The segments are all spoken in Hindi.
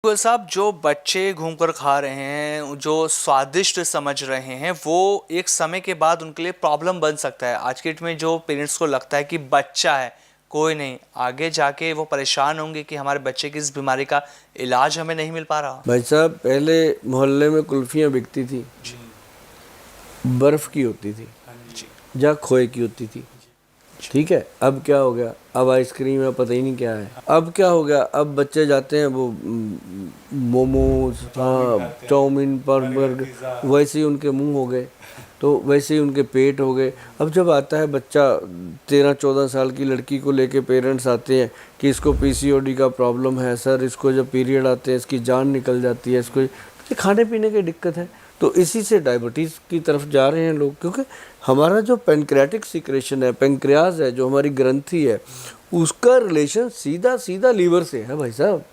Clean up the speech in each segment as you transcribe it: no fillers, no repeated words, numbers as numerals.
गोयल साहब, जो बच्चे घूमकर खा रहे हैं, जो स्वादिष्ट समझ रहे हैं, वो एक समय के बाद उनके लिए प्रॉब्लम बन सकता है। आज के डेट में जो पेरेंट्स को लगता है कि बच्चा है, कोई नहीं, आगे जाके वो परेशान होंगे कि हमारे बच्चे की इस बीमारी का इलाज हमें नहीं मिल पा रहा। भाई साहब, पहले मोहल्ले में कुल्फियाँ बिकती थी, बर्फ़ की होती थी या खोए की होती थी, ठीक है। अब क्या हो गया? अब आइसक्रीम है, पता ही नहीं क्या है। अब क्या हो गया? अब बच्चे जाते हैं वो मोमोज, हाँ, चाउमीन, बर्गर, वैसे ही उनके मुंह हो गए, तो वैसे ही उनके पेट हो गए। अब जब आता है बच्चा 13-14 साल की लड़की को लेके, पेरेंट्स आते हैं कि इसको पीसीओडी का प्रॉब्लम है सर, इसको जब पीरियड आते हैं इसकी जान निकल जाती है, इसको खाने पीने की दिक्कत है, तो इसी से डायबिटीज़ की तरफ जा रहे हैं लोग। क्योंकि हमारा जो पेनक्रियाटिक सिक्रेशन है, पेनक्रियाज है, जो हमारी ग्रंथि है, उसका रिलेशन सीधा सीधा लीवर से है भाई साहब।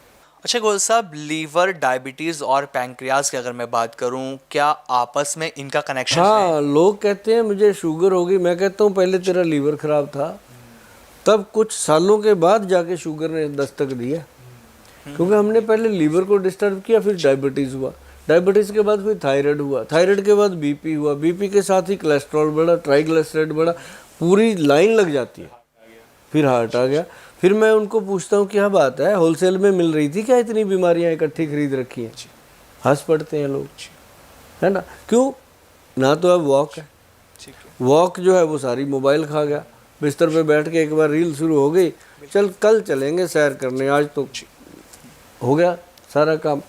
अच्छा गोयल साहब, लीवर, डायबिटीज और पैंक्रियाज की अगर मैं बात करूं, क्या आपस में इनका कनेक्शन है? हाँ, लोग कहते हैं मुझे शुगर होगी, मैं कहता हूँ पहले तेरा लीवर खराब था, तब कुछ सालों के बाद जाके शुगर ने दस्तक दिया, क्योंकि हमने पहले लीवर को डिस्टर्ब किया, फिर डायबिटीज़ हुआ, डायबिटीज़ के बाद फिर थायराइड हुआ, थायराइड के बाद बीपी हुआ, बीपी के साथ ही कोलेस्ट्रॉल बढ़ा, ट्राइग्लिसराइड बढ़ा, पूरी लाइन लग जाती है, फिर हार्ट आ गया। फिर मैं उनको पूछता हूँ क्या बात है, होलसेल में मिल रही थी क्या, इतनी बीमारियाँ इकट्ठी खरीद रखी हैं? हंस पड़ते हैं लोग, है ना। क्यों? ना तो अब वॉक है, वॉक जो है वो सारी मोबाइल खा गया। बिस्तर पे बैठ के एक बार रील शुरू हो गई, चल कल चलेंगे सैर करने, आज तो हो गया सारा काम।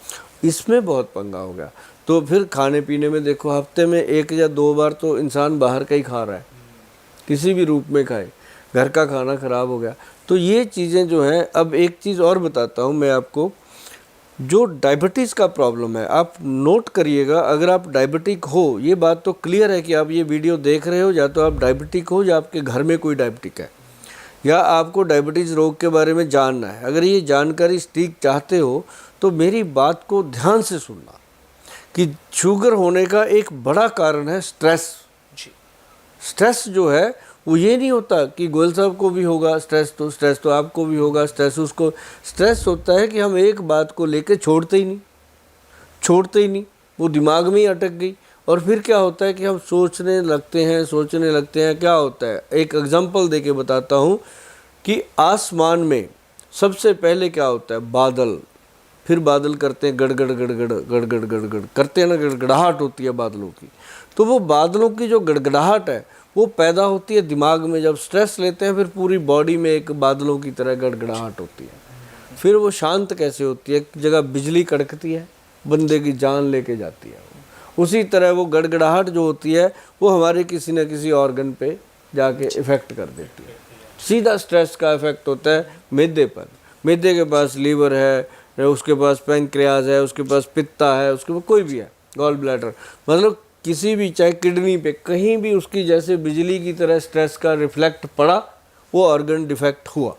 इसमें बहुत पंगा हो गया। तो फिर खाने पीने में देखो, हफ्ते में 1 या 2 बार तो इंसान बाहर का ही खा रहा है, किसी भी रूप में खाए, घर का खाना ख़राब हो गया। तो ये चीज़ें जो हैं, अब एक चीज़ और बताता हूँ मैं आपको, जो डायबिटीज़ का प्रॉब्लम है, आप नोट करिएगा, अगर आप डायबिटिक हो, ये बात तो क्लियर है कि आप ये वीडियो देख रहे हो, या तो आप डायबिटिक हो या आपके घर में कोई डायबिटिक है, या आपको डायबिटीज़ रोग के बारे में जानना है। अगर ये जानकारी सटीक चाहते हो तो मेरी बात को ध्यान से सुनना कि शुगर होने का एक बड़ा कारण है स्ट्रेस। स्ट्रेस जो है वो ये नहीं होता कि गोयल साहब को भी होगा स्ट्रेस तो आपको भी होगा स्ट्रेस, उसको स्ट्रेस होता है कि हम एक बात को लेके छोड़ते ही नहीं, वो दिमाग में ही अटक गई, और फिर क्या होता है कि हम सोचने लगते हैं। क्या होता है, एक एग्जांपल देके बताता हूँ कि आसमान में सबसे पहले क्या होता है, बादल, फिर बादल करते हैं गड़गड़ गड़गड़ गड़गड़ गड़गड़ करते हैं ना, गड़गड़ाहट होती है बादलों की। तो वो बादलों की जो गड़गड़ाहट है वो पैदा होती है दिमाग में, जब स्ट्रेस लेते हैं फिर पूरी बॉडी में एक बादलों की तरह गड़गड़ाहट होती है। फिर वो शांत कैसे होती है, एक जगह बिजली कड़कती है, बंदे की जान लेके जाती है। उसी तरह वो गड़गड़ाहट जो होती है वो हमारे किसी न किसी ऑर्गन पे जाके इफ़ेक्ट कर देती है। सीधा स्ट्रेस का इफ़ेक्ट होता है मैदे पर। मैदे के पास लीवर है, उसके पास पैंक्रियाज है, उसके पास पित्ता है, उसके पास कोई भी है, गॉल ब्लैडर, मतलब किसी भी, चाहे किडनी पे, कहीं भी उसकी जैसे बिजली की तरह स्ट्रेस का रिफ्लेक्ट पड़ा, वो ऑर्गन डिफेक्ट हुआ।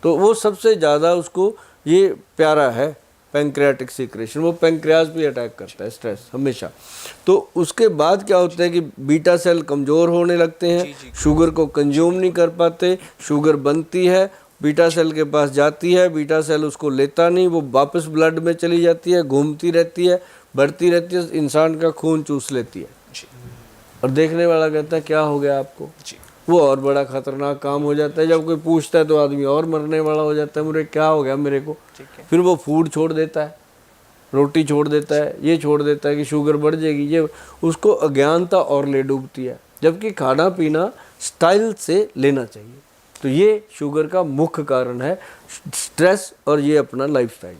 तो वो सबसे ज़्यादा उसको ये प्यारा है पैंक्रियाटिक सिक्रेशन, वो पैंक्रियाज पे अटैक करता है स्ट्रेस हमेशा। तो उसके बाद क्या होता है कि बीटा सेल कमज़ोर होने लगते हैं, शुगर को कंज्यूम नहीं कर पाते, शुगर बनती है, बीटा सेल के पास जाती है, बीटा सेल उसको लेता नहीं, वो वापस ब्लड में चली जाती है, घूमती रहती है, बढ़ती रहती है, इंसान का खून चूस लेती है, और देखने वाला कहता है क्या हो गया आपको। वो और बड़ा खतरनाक काम हो जाता है, जब कोई पूछता है तो आदमी और मरने वाला हो जाता है, मुझे क्या हो गया मेरे को। फिर वो फूड छोड़ देता है, रोटी छोड़ देता है, ये छोड़ देता है कि शुगर बढ़ जाएगी, ये उसको अज्ञानता और ले डूबती है। जबकि खाना पीना स्टाइल से लेना चाहिए। तो ये शुगर का मुख्य कारण है, स्ट्रेस और ये अपना लाइफस्टाइल।